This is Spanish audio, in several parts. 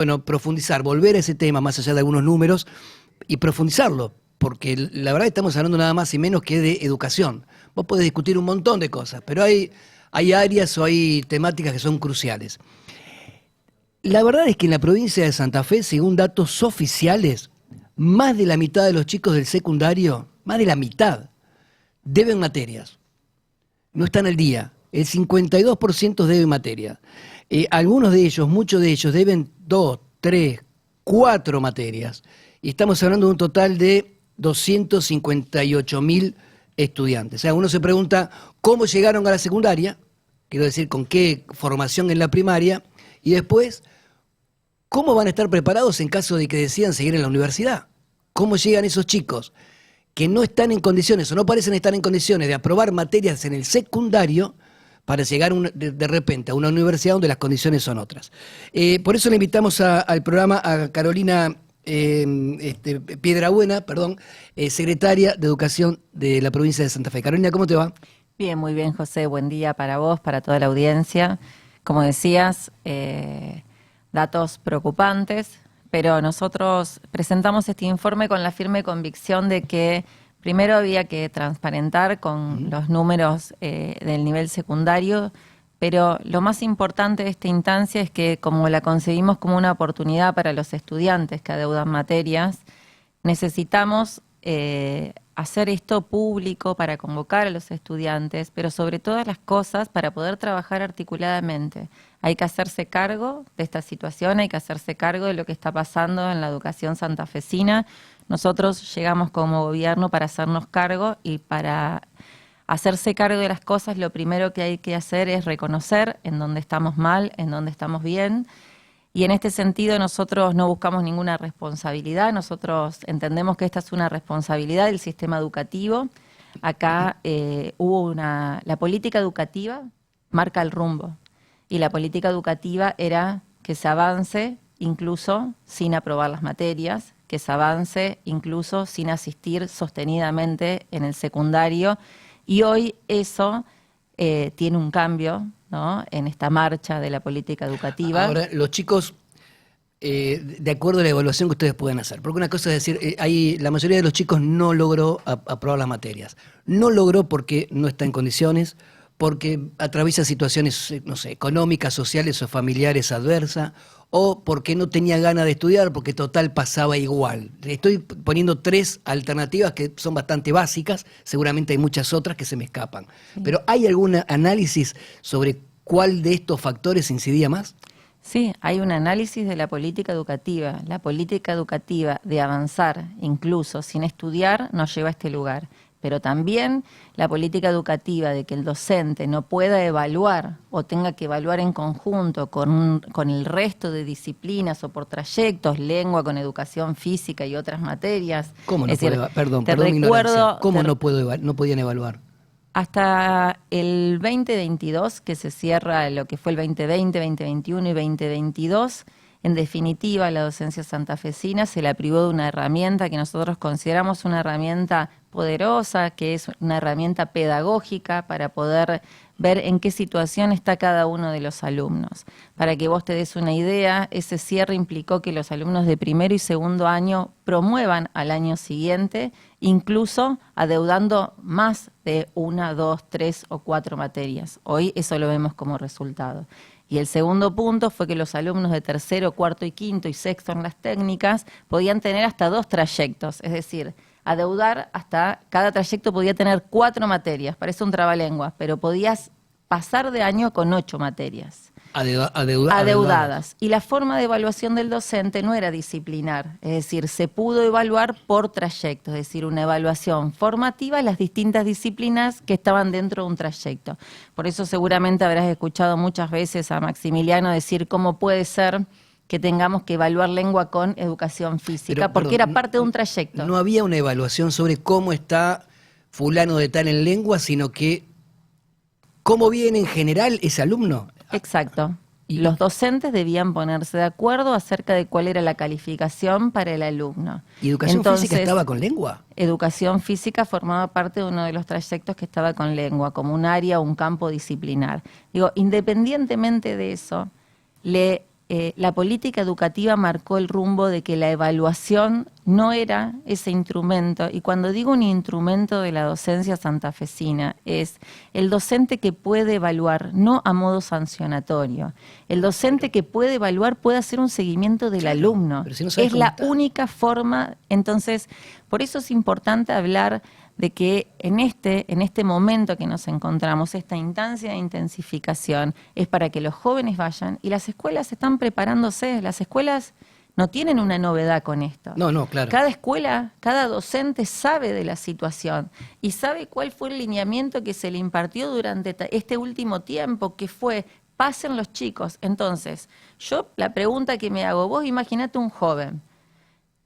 Bueno, profundizar, volver a ese tema más allá de algunos números y profundizarlo, porque la verdad estamos hablando nada más y menos que de educación. Vos podés discutir un montón de cosas, pero hay áreas o hay temáticas que son cruciales. La verdad es que en la provincia de Santa Fe, según datos oficiales, más de la mitad de los chicos del secundario, más de la mitad, deben materias. No están al día. El 52% debe materias. Algunos de ellos, muchos de ellos, deben 2, 3, 4 materias. Y estamos hablando de un total de 258.000 estudiantes. O sea, uno se pregunta cómo llegaron a la secundaria, quiero decir, con qué formación en la primaria, y después, ¿cómo van a estar preparados en caso de que decidan seguir en la universidad? ¿Cómo llegan esos chicos que no están en condiciones o no parecen estar en condiciones de aprobar materias en el secundario para llegar de repente a una universidad donde las condiciones son otras? Por eso le invitamos al programa a Carolina Piedrabuena, secretaria de Educación de la provincia de Santa Fe. Carolina, ¿cómo te va? Bien, muy bien, José. Buen día para vos, para toda la audiencia. Como decías, datos preocupantes, pero nosotros presentamos este informe con la firme convicción de que primero había que transparentar con los números del nivel secundario, pero lo más importante de esta instancia es que como la concebimos como una oportunidad para los estudiantes que adeudan materias, necesitamos hacer esto público para convocar a los estudiantes, pero sobre todas las cosas para poder trabajar articuladamente. Hay que hacerse cargo de esta situación, hay que hacerse cargo de lo que está pasando en la educación santafesina. Nosotros llegamos como gobierno para hacernos cargo y para hacerse cargo de las cosas, lo primero que hay que hacer es reconocer en dónde estamos mal, en dónde estamos bien. Y en este sentido nosotros no buscamos ninguna responsabilidad, nosotros entendemos que esta es una responsabilidad del sistema educativo. Acá la política educativa marca el rumbo y la política educativa era que se avance incluso sin aprobar las materias, que se avance incluso sin asistir sostenidamente en el secundario, y hoy eso tiene un cambio, ¿no?, en esta marcha de la política educativa. Ahora, los chicos, de acuerdo a la evaluación que ustedes pueden hacer, porque una cosa es decir, la mayoría de los chicos no logró aprobar las materias. No logró porque no está en condiciones, porque atraviesa situaciones, no sé, económicas, sociales o familiares adversas, o porque no tenía ganas de estudiar, porque total pasaba igual. Estoy poniendo 3 alternativas que son bastante básicas, seguramente hay muchas otras que se me escapan. Sí. Pero ¿hay algún análisis sobre cuál de estos factores incidía más? Sí, hay un análisis de la política educativa. La política educativa de avanzar, incluso sin estudiar, nos lleva a este lugar. Pero también la política educativa de que el docente no pueda evaluar o tenga que evaluar en conjunto con el resto de disciplinas o por trayectos, lengua con educación física y otras materias. ¿Cómo no puede evaluar? Perdón, ¿cómo no podían evaluar? Hasta el 2022, que se cierra lo que fue el 2020, 2021 y 2022, en definitiva, la docencia santafesina se la privó de una herramienta que nosotros consideramos una herramienta poderosa, que es una herramienta pedagógica para poder ver en qué situación está cada uno de los alumnos. Para que vos te des una idea, ese cierre implicó que los alumnos de primero y segundo año promuevan al año siguiente, incluso adeudando más de 1, 2, 3 o 4 materias. Hoy eso lo vemos como resultado. Y el segundo punto fue que los alumnos de tercero, cuarto y quinto y sexto en las técnicas podían tener hasta 2 trayectos, es decir, adeudar hasta, cada trayecto podía tener 4 materias, parece un trabalengua, pero podías pasar de año con 8 materias. Adeudadas. Y la forma de evaluación del docente no era disciplinar, es decir, se pudo evaluar por trayecto, es decir, una evaluación formativa de las distintas disciplinas que estaban dentro de un trayecto. Por eso seguramente habrás escuchado muchas veces a Maximiliano decir cómo puede ser que tengamos que evaluar lengua con educación física, porque era parte de un trayecto. No había una evaluación sobre cómo está fulano de tal en lengua, sino que cómo viene en general ese alumno. Exacto. Los docentes debían ponerse de acuerdo acerca de cuál era la calificación para el alumno. ¿Y educación física estaba con lengua? Educación física formaba parte de uno de los trayectos que estaba con lengua, como un área o un campo disciplinar. Digo, independientemente de eso, le la política educativa marcó el rumbo de que la evaluación no era ese instrumento, y cuando digo un instrumento de la docencia santafesina, es el docente que puede evaluar, no a modo sancionatorio. El docente que puede evaluar puede hacer un seguimiento del alumno. Pero si no sabes Es cómo la está. única forma. Entonces, por eso es importante hablar de que en este momento que nos encontramos, esta instancia de intensificación, es para que los jóvenes vayan, y las escuelas están preparándose. Las escuelas no tienen una novedad con esto. No, claro. Cada escuela, cada docente sabe de la situación y sabe cuál fue el lineamiento que se le impartió durante este último tiempo, que fue: pasen los chicos. Entonces, yo la pregunta que me hago, vos imaginate un joven,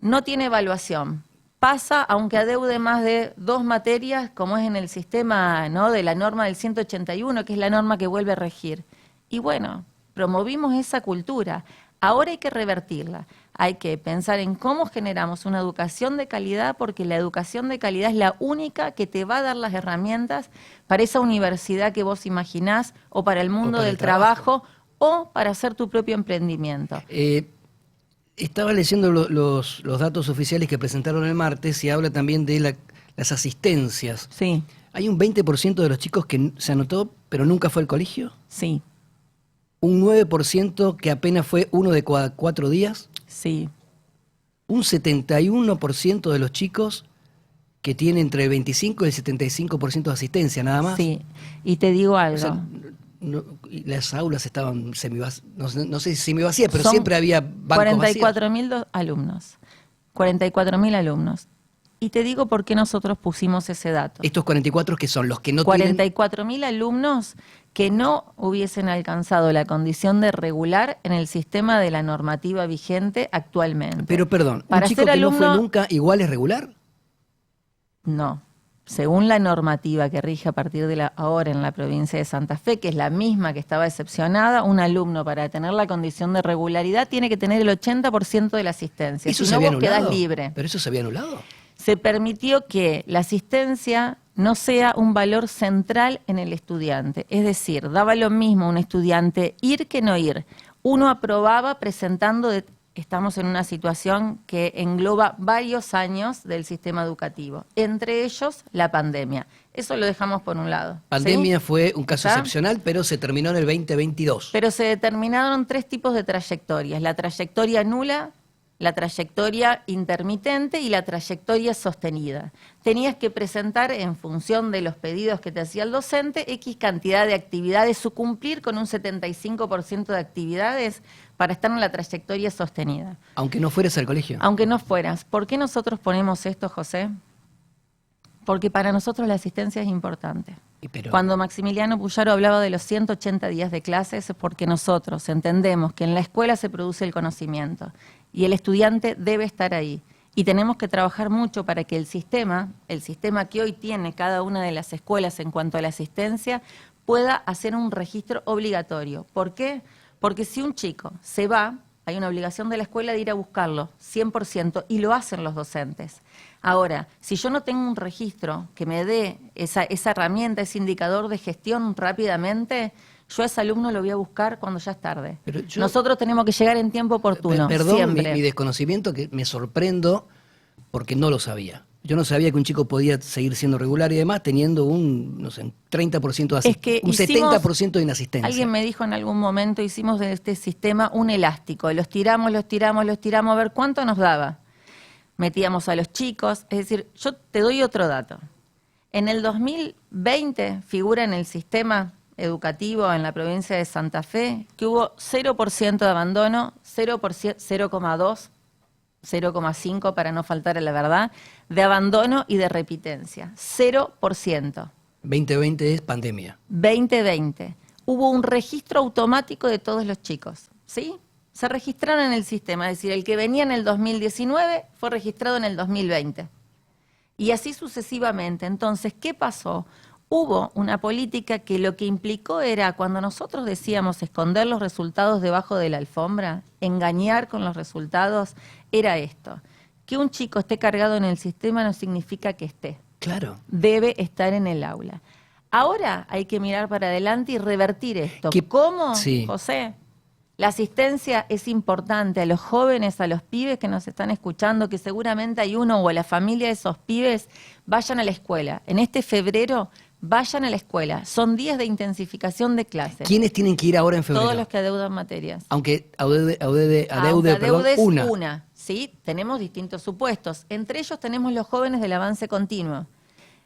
no tiene evaluación, pasa aunque adeude más de 2 materias, como es en el sistema, ¿no?, de la norma del 181, que es la norma que vuelve a regir. Y bueno, promovimos esa cultura. Ahora hay que revertirla. Hay que pensar en cómo generamos una educación de calidad, porque la educación de calidad es la única que te va a dar las herramientas para esa universidad que vos imaginás, o para el mundo para del el trabajo. o para hacer tu propio emprendimiento. Estaba leyendo los datos oficiales que presentaron el martes y habla también de las asistencias. Sí, Hay un 20% de los chicos que se anotó pero nunca fue al colegio. sí, Un 9% que apenas fue uno de cada 4 días. sí. Un 71% de los chicos que tiene entre el 25 y el 75% de asistencia, nada más. Sí, y te digo algo. O sea, y las aulas estaban no sé si semivacías, pero Son siempre había bancos vacíos. 44.000 alumnos. 44.000 alumnos. Y te digo por qué nosotros pusimos ese dato. Estos 44 que son los que no tienen... 44.000 alumnos que no hubiesen alcanzado la condición de regular en el sistema de la normativa vigente actualmente. Pero perdón, Para ¿un chico ser que no fue alumno- nunca igual es regular? No. Según la normativa que rige a partir de ahora en la provincia de Santa Fe, que es la misma que estaba excepcionada, un alumno, para tener la condición de regularidad, tiene que tener el 80% de la asistencia. ¿Eso Si se no, había vos quedás anulado? libre. ¿Pero eso se había anulado? Se permitió que la asistencia no sea un valor central en el estudiante. Es decir, daba lo mismo un estudiante ir que no ir. Uno aprobaba presentando... Estamos en una situación que engloba varios años del sistema educativo, entre ellos la pandemia. Eso lo dejamos por un lado. Pandemia ¿sí? fue un caso ¿Está? excepcional, pero se terminó en el 2022. Pero se determinaron 3 tipos de trayectorias: la trayectoria nula, la trayectoria intermitente y la trayectoria sostenida. Tenías que presentar, en función de los pedidos que te hacía el docente, X cantidad de actividades, o cumplir con un 75% de actividades para estar en la trayectoria sostenida. Aunque no fueras al colegio. Aunque no fueras. ¿Por qué nosotros ponemos esto, José? Porque para nosotros la asistencia es importante. Pero, Cuando Maximiliano Puyaro hablaba de los 180 días de clases, es porque nosotros entendemos que en la escuela se produce el conocimiento y el estudiante debe estar ahí. Y tenemos que trabajar mucho para que el sistema que hoy tiene cada una de las escuelas en cuanto a la asistencia, pueda hacer un registro obligatorio. ¿Por qué? Porque si un chico se va, hay una obligación de la escuela de ir a buscarlo, 100%, y lo hacen los docentes. Ahora, si yo no tengo un registro que me dé esa herramienta, ese indicador de gestión rápidamente, yo a ese alumno lo voy a buscar cuando ya es tarde. Pero Nosotros tenemos que llegar en tiempo oportuno, Perdón siempre. mi desconocimiento, que me sorprendo porque no lo sabía. Yo no sabía que un chico podía seguir siendo regular y demás teniendo un 30% de asistencia, un 70% de inasistencia. Alguien me dijo en algún momento, hicimos de este sistema un elástico, los tiramos, a ver cuánto nos daba. Metíamos a los chicos, es decir, yo te doy otro dato. En el 2020 figura en el sistema educativo en la provincia de Santa Fe que hubo 0% de abandono, 0,2%, 0,5 para no faltar a la verdad, de abandono y de repitencia. 0%. 2020 es pandemia. 2020. Hubo un registro automático de todos los chicos, ¿sí? Se registraron en el sistema, es decir, el que venía en el 2019 fue registrado en el 2020. Y así sucesivamente. Entonces, ¿qué pasó? Hubo una política que lo que implicó era, cuando nosotros decíamos esconder los resultados debajo de la alfombra, engañar con los resultados, era esto. Que un chico esté cargado en el sistema no significa que esté. Claro. Debe estar en el aula. Ahora hay que mirar para adelante y revertir esto. ¿Cómo, sí. José? La asistencia es importante a los jóvenes, a los pibes que nos están escuchando, que seguramente hay uno o la familia de esos pibes, vayan a la escuela. En este febrero, vayan a la escuela. Son días de intensificación de clases. ¿Quiénes tienen que ir ahora en febrero? Todos los que adeudan materias. Aunque Aunque adeude, adeudes una. ¿sí? Tenemos distintos supuestos. Entre ellos tenemos los jóvenes del avance continuo.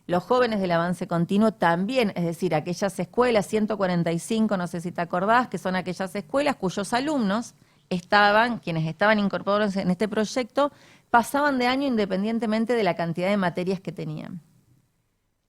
Los jóvenes del avance continuo también, es decir, aquellas escuelas, 145, no sé si te acordás, que son aquellas escuelas cuyos alumnos quienes estaban incorporados en este proyecto, pasaban de año independientemente de la cantidad de materias que tenían.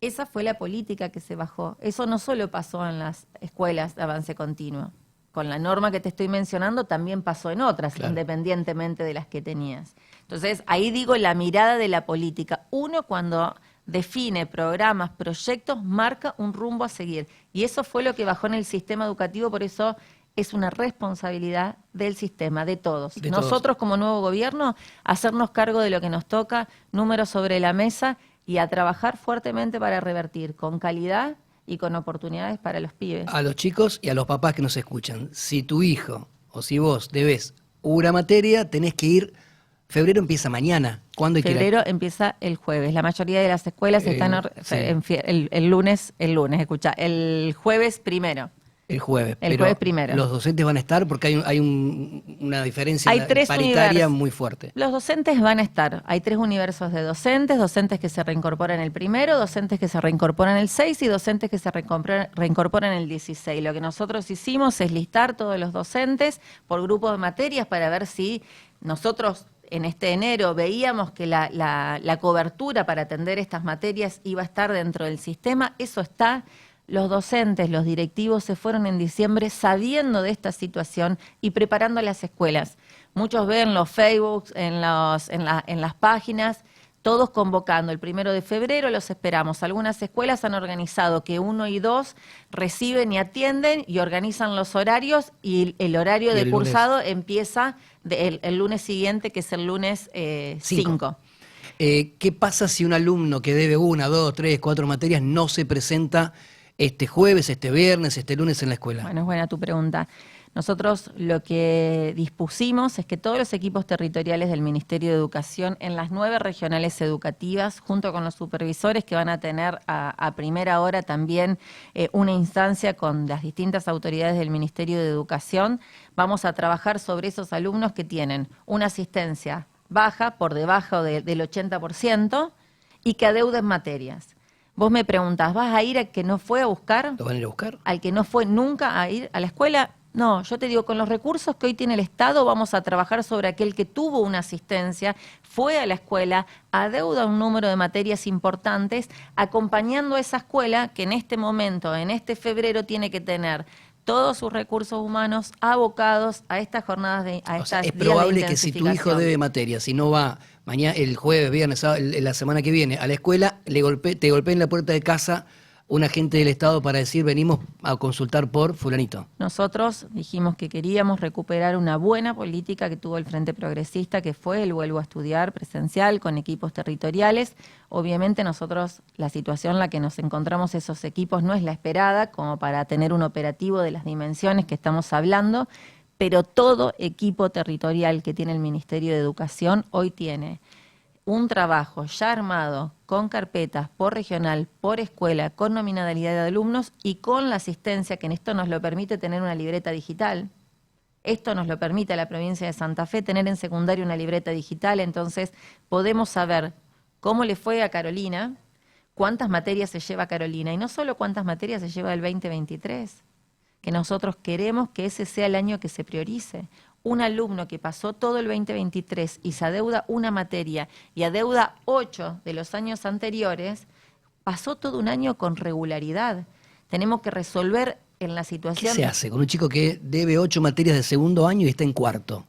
Esa fue la política que se bajó. Eso no solo pasó en las escuelas de avance continuo. Con la norma que te estoy mencionando también pasó en otras, claro, independientemente de las que tenías. Entonces, ahí digo la mirada de la política. Uno, cuando define programas, proyectos, marca un rumbo a seguir. Y eso fue lo que bajó en el sistema educativo, por eso es una responsabilidad del sistema, de todos. Nosotros como nuevo gobierno, hacernos cargo de lo que nos toca, números sobre la mesa y a trabajar fuertemente para revertir con calidad y con oportunidades para los pibes. A los chicos y a los papás que nos escuchan, si tu hijo o si vos debes una materia, tenés que ir. Febrero empieza mañana. ¿Cuándo hay que ir? Febrero empieza el jueves. La mayoría de las escuelas están sí, el lunes, escucha, el jueves primero. El jueves. El jueves primero. Los docentes van a estar porque hay una diferencia paritaria muy fuerte. Los docentes van a estar. Hay 3 universos de docentes que se reincorporan el primero, docentes que se reincorporan el 6 y docentes que se reincorporan el 16. Lo que nosotros hicimos es listar todos los docentes por grupos de materias para ver si nosotros en este enero veíamos que la cobertura para atender estas materias iba a estar dentro del sistema. Eso está. Los docentes, los directivos se fueron en diciembre sabiendo de esta situación y preparando las escuelas. Muchos ven los Facebook, en las páginas, todos convocando. El 1 de febrero los esperamos. Algunas escuelas han organizado que 1 y 2 reciben y atienden y organizan los horarios y el horario de cursado empieza el lunes siguiente, que es el lunes 5. ¿Qué pasa si un alumno que debe 1, 2, 3, 4 materias no se presenta este jueves, este viernes, este lunes en la escuela? Bueno, es buena tu pregunta. Nosotros lo que dispusimos es que todos los equipos territoriales del Ministerio de Educación en las 9 regionales educativas, junto con los supervisores que van a tener a primera hora también una instancia con las distintas autoridades del Ministerio de Educación, vamos a trabajar sobre esos alumnos que tienen una asistencia baja, por debajo del 80%, y que adeuden materias. Vos me preguntás, ¿vas a ir al que no fue a buscar? ¿Lo van a ir a buscar? ¿Al que no fue nunca a ir a la escuela? No, yo te digo, con los recursos que hoy tiene el Estado vamos a trabajar sobre aquel que tuvo una asistencia, fue a la escuela, adeuda un número de materias importantes, acompañando a esa escuela que en este momento, en este febrero, tiene que tener todos sus recursos humanos abocados a estas jornadas es probable que si tu hijo debe materia, si no va mañana, el jueves, viernes, la semana que viene a la escuela, te golpea en la puerta de casa un agente del Estado para decir venimos a consultar por fulanito. Nosotros dijimos que queríamos recuperar una buena política que tuvo el Frente Progresista, que fue el vuelvo a estudiar presencial con equipos territoriales. Obviamente nosotros, la situación en la que nos encontramos esos equipos no es la esperada como para tener un operativo de las dimensiones que estamos hablando, pero todo equipo territorial que tiene el Ministerio de Educación hoy tiene un trabajo ya armado con carpetas por regional, por escuela, con nominalidad de alumnos y con la asistencia, que en esto nos lo permite tener una libreta digital. Esto nos lo permite a la provincia de Santa Fe tener en secundario una libreta digital, entonces podemos saber cómo le fue a Carolina, cuántas materias se lleva Carolina y no solo cuántas materias se lleva del 2023, que nosotros queremos que ese sea el año que se priorice. Un alumno que pasó todo el 2023 y se adeuda una materia y adeuda 8 de los años anteriores, pasó todo un año con regularidad. Tenemos que resolver en la situación... ¿Qué se hace con un chico que debe 8 materias de segundo año y está en cuarto?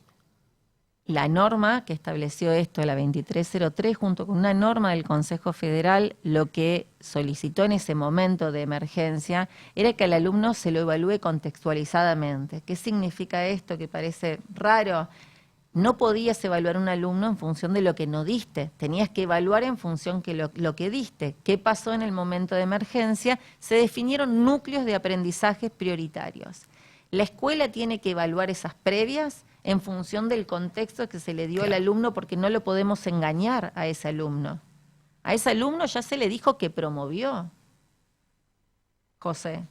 La norma que estableció esto, la 2303, junto con una norma del Consejo Federal, lo que solicitó en ese momento de emergencia era que al alumno se lo evalúe contextualizadamente. ¿Qué significa esto? Que parece raro. No podías evaluar un alumno en función de lo que no diste, tenías que evaluar en función de lo que diste. ¿Qué pasó en el momento de emergencia? Se definieron núcleos de aprendizaje prioritarios. La escuela tiene que evaluar esas previas en función del contexto que se le dio al alumno, porque no lo podemos engañar a ese alumno. A ese alumno ya se le dijo que promovió. José,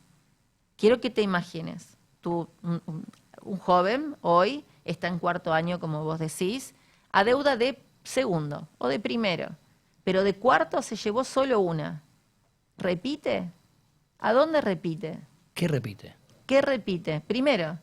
quiero que te imagines, tú, un joven hoy está en cuarto año, como vos decís, a deuda de segundo o de primero, pero de cuarto se llevó solo una. ¿Repite? ¿A dónde repite? ¿Qué repite? ¿Qué repite? Primero,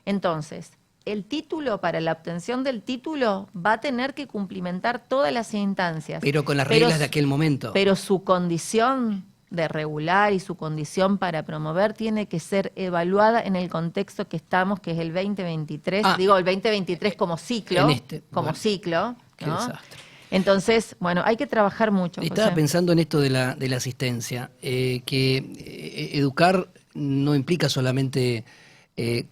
entonces, el título, para la obtención del título, va a tener que cumplimentar todas las instancias. Pero con las reglas de aquel momento. Pero su condición de regular y su condición para promover tiene que ser evaluada en el contexto que estamos, que es el 2023. Digo, el 2023 como ciclo. Como ciclo. Qué ¿no? desastre. Entonces, bueno, hay que trabajar mucho. Estaba José. pensando en esto de la asistencia, que educar no implica solamente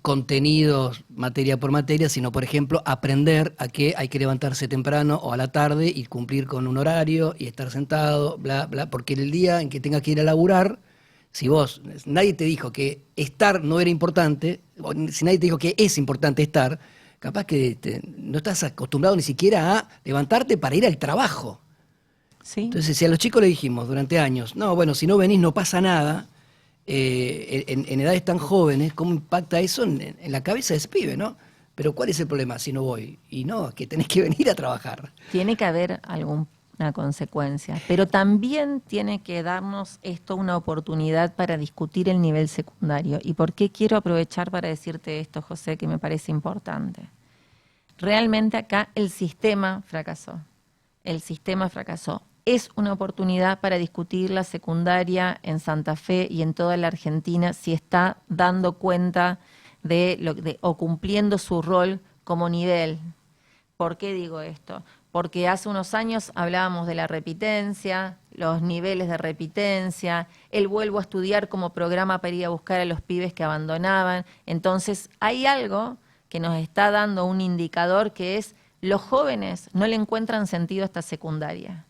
contenidos materia por materia, sino, por ejemplo, aprender a que hay que levantarse temprano o a la tarde y cumplir con un horario y estar sentado, bla, bla, porque el día en que tengas que ir a laburar, si nadie te dijo que estar no era importante, o si nadie te dijo que es importante estar, capaz que no estás acostumbrado ni siquiera a levantarte para ir al trabajo. ¿Sí? Entonces, si a los chicos le dijimos durante años, no, bueno, si no venís no pasa nada, en edades tan jóvenes, ¿cómo impacta eso en la cabeza de ese pibe, no? Pero ¿cuál es el problema si no voy? Y no, que tenés que venir a trabajar. Tiene que haber alguna consecuencia, pero también tiene que darnos esto una oportunidad para discutir el nivel secundario. ¿Y por qué quiero aprovechar para decirte esto, José, que me parece importante? Realmente acá el sistema fracasó. El sistema fracasó. Es una oportunidad para discutir la secundaria en Santa Fe y en toda la Argentina, si está dando cuenta o cumpliendo su rol como nivel. ¿Por qué digo esto? Porque hace unos años hablábamos de la repitencia, los niveles de repitencia, el vuelvo a estudiar como programa para ir a buscar a los pibes que abandonaban. Entonces hay algo que nos está dando un indicador, que es: los jóvenes no le encuentran sentido a esta secundaria.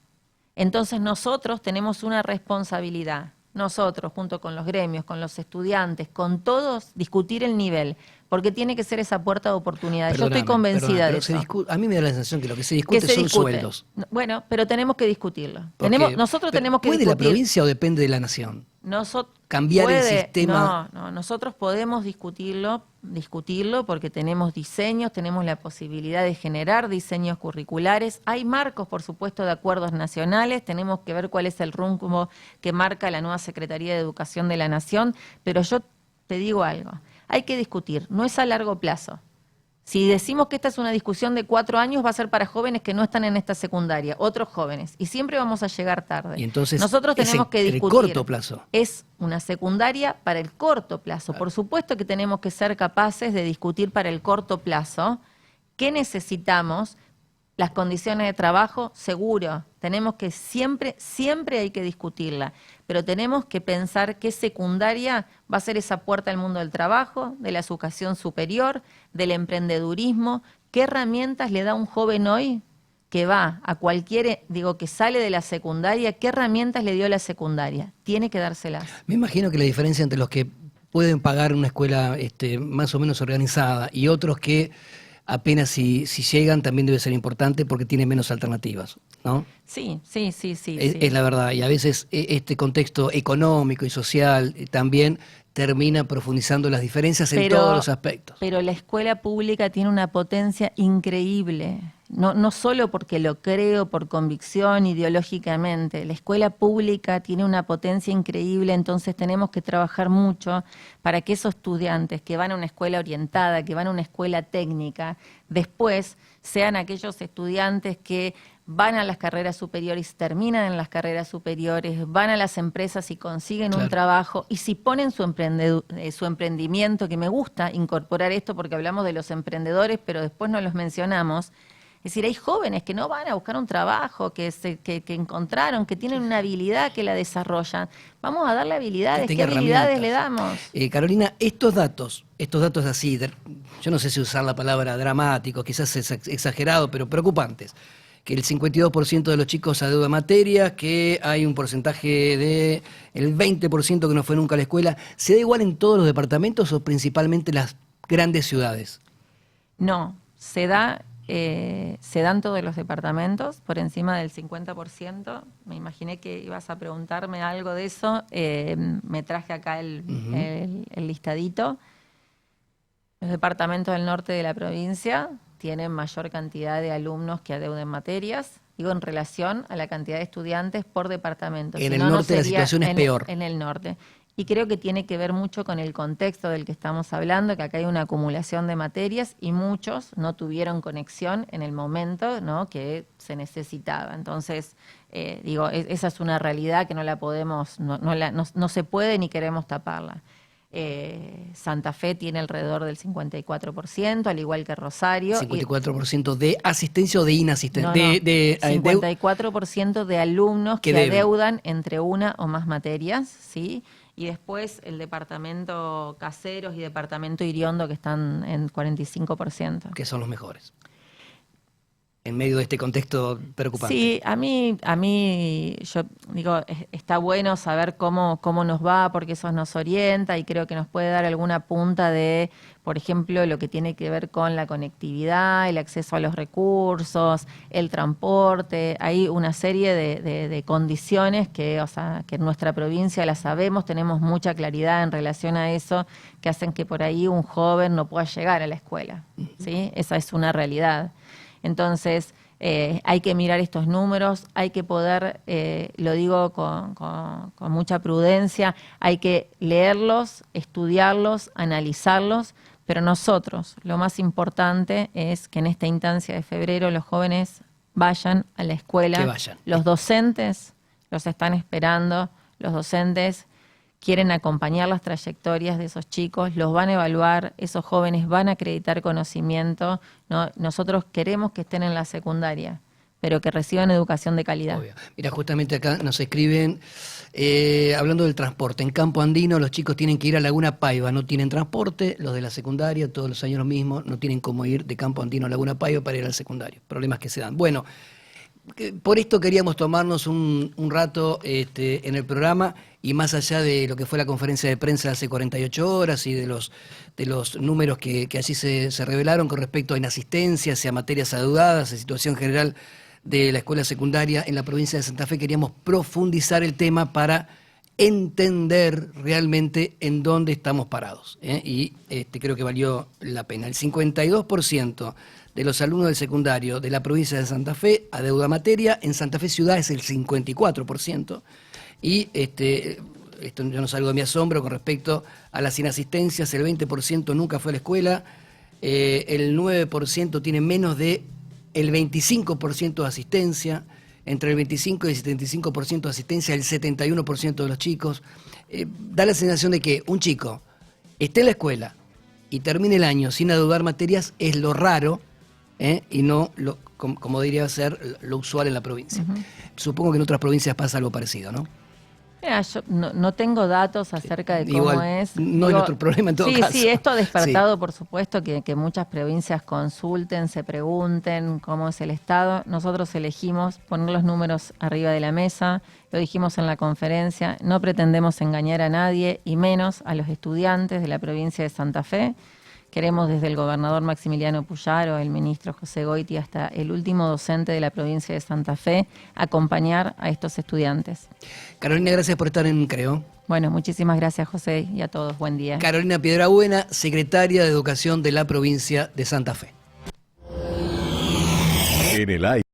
Entonces nosotros tenemos una responsabilidad, nosotros junto con los gremios, con los estudiantes, con todos, discutir el nivel, porque tiene que ser esa puerta de oportunidad. Yo estoy convencida de eso. A mí me da la sensación que lo que se discute son sueldos. Bueno, pero tenemos que discutirlo. Nosotros tenemos que discutir. ¿Puede la provincia o depende de la nación? Cambiar el sistema. No, nosotros podemos discutirlo porque tenemos diseños, tenemos la posibilidad de generar diseños curriculares. Hay marcos, por supuesto, de acuerdos nacionales. Tenemos que ver cuál es el rumbo que marca la nueva Secretaría de Educación de la Nación. Pero yo te digo algo, hay que discutir, no es a largo plazo. Si decimos que esta es una discusión de 4 años, va a ser para jóvenes que no están en esta secundaria, otros jóvenes, y siempre vamos a llegar tarde. Y entonces, nosotros tenemos que discutir. El corto plazo. Es una secundaria para el corto plazo. Claro. Por supuesto que tenemos que ser capaces de discutir para el corto plazo qué necesitamos. Las condiciones de trabajo, seguro, tenemos que siempre hay que discutirla, pero tenemos que pensar qué secundaria va a ser esa puerta al mundo del trabajo, de la educación superior, del emprendedurismo, qué herramientas le da a un joven hoy que va a que sale de la secundaria, qué herramientas le dio la secundaria, tiene que dárselas. Me imagino que la diferencia entre los que pueden pagar una escuela más o menos organizada y otros que apenas si llegan también debe ser importante porque tiene menos alternativas, ¿no? Sí. Es la verdad, y a veces este contexto económico y social también termina profundizando las diferencias en todos los aspectos. Pero la escuela pública tiene una potencia increíble, no solo porque lo creo por convicción ideológicamente, la escuela pública tiene una potencia increíble, entonces tenemos que trabajar mucho para que esos estudiantes que van a una escuela orientada, que van a una escuela técnica, después sean aquellos estudiantes que van a las carreras superiores, terminan en las carreras superiores, van a las empresas y consiguen un trabajo, y si ponen su emprendimiento, que me gusta incorporar esto porque hablamos de los emprendedores, pero después no los mencionamos. Es decir, hay jóvenes que no van a buscar un trabajo, que encontraron, que tienen una habilidad, que la desarrollan. Vamos a darle habilidades. ¿Qué habilidades le damos? Carolina, estos datos así, yo no sé si usar la palabra dramático, quizás es exagerado, pero preocupantes. Que el 52% de los chicos adeuda materias, que hay un porcentaje del 20% que no fue nunca a la escuela. ¿Se da igual en todos los departamentos o principalmente las grandes ciudades. No, se dan todos los departamentos por encima del 50%. Me imaginé que ibas a preguntarme algo de eso. Me traje acá el listadito. Los departamentos del norte de la provincia tienen mayor cantidad de alumnos que adeuden materias, digo, en relación a la cantidad de estudiantes por departamento. En el norte la situación es peor. En el norte. Y creo que tiene que ver mucho con el contexto del que estamos hablando, que acá hay una acumulación de materias y muchos no tuvieron conexión en el momento, ¿no?, que se necesitaba. Entonces, digo, esa es una realidad que no la podemos, no se puede ni queremos taparla. Santa Fe tiene alrededor del 54%, al igual que Rosario. 54% de asistencia o de inasistencia. No, 54% de alumnos que adeudan entre una o más materias, ¿sí? Y después el departamento Caseros y departamento Iriondo, que están en 45%. Que son los mejores. En medio de este contexto preocupante. Sí, a mí, yo digo, está bueno saber cómo nos va, porque eso nos orienta y creo que nos puede dar alguna punta de, por ejemplo, lo que tiene que ver con la conectividad, el acceso a los recursos, el transporte. Hay una serie de condiciones que, o sea, que en nuestra provincia las sabemos, tenemos mucha claridad en relación a eso, que hacen que por ahí un joven no pueda llegar a la escuela, ¿sí? Esa es una realidad. Entonces, hay que mirar estos números, hay que poder, lo digo con mucha prudencia, hay que leerlos, estudiarlos, analizarlos, pero nosotros, lo más importante es que en esta instancia de febrero los jóvenes vayan a la escuela. Que vayan. Los docentes los están esperando, los docentes quieren acompañar las trayectorias de esos chicos, los van a evaluar, esos jóvenes van a acreditar conocimiento, ¿no? Nosotros queremos que estén en la secundaria, pero que reciban educación de calidad. Obvio. Mira, justamente acá nos escriben, hablando del transporte, en Campo Andino los chicos tienen que ir a Laguna Paiva, no tienen transporte, los de la secundaria, todos los años lo mismo, no tienen cómo ir de Campo Andino a Laguna Paiva para ir al secundario, problemas que se dan. Bueno, por esto queríamos tomarnos un rato en el programa, y más allá de lo que fue la conferencia de prensa hace 48 horas y de los números que allí se revelaron con respecto a inasistencias y a materias adeudadas, a situación general de la escuela secundaria en la provincia de Santa Fe, queríamos profundizar el tema para entender realmente en dónde estamos parados, y creo que valió la pena. El 52% de los alumnos del secundario de la provincia de Santa Fe adeuda materia, en Santa Fe ciudad es el 54%, y esto yo no salgo de mi asombro con respecto a las inasistencias, el 20% nunca fue a la escuela, el 9% tiene menos de el 25% de asistencia, entre el 25 y el 75% de asistencia, el 71% de los chicos. Da la sensación de que un chico esté en la escuela y termine el año sin adeudar materias es lo raro, y no, como diría ser, lo usual en la provincia. Supongo que en otras provincias pasa algo parecido, ¿no? Mira, yo no tengo datos acerca de cómo Igual, es. No es nuestro problema en todo caso. Sí, esto ha despertado, por supuesto, que muchas provincias consulten, se pregunten cómo es el estado. Nosotros elegimos poner los números arriba de la mesa, lo dijimos en la conferencia, no pretendemos engañar a nadie y menos a los estudiantes de la provincia de Santa Fe. Queremos desde el gobernador Maximiliano Puyaro, el ministro José Goiti, hasta el último docente de la provincia de Santa Fe, acompañar a estos estudiantes. Carolina, gracias por estar en Creo. Bueno, muchísimas gracias, José, y a todos. Buen día. Carolina Piedrabuena, secretaria de Educación de la provincia de Santa Fe. En el aire.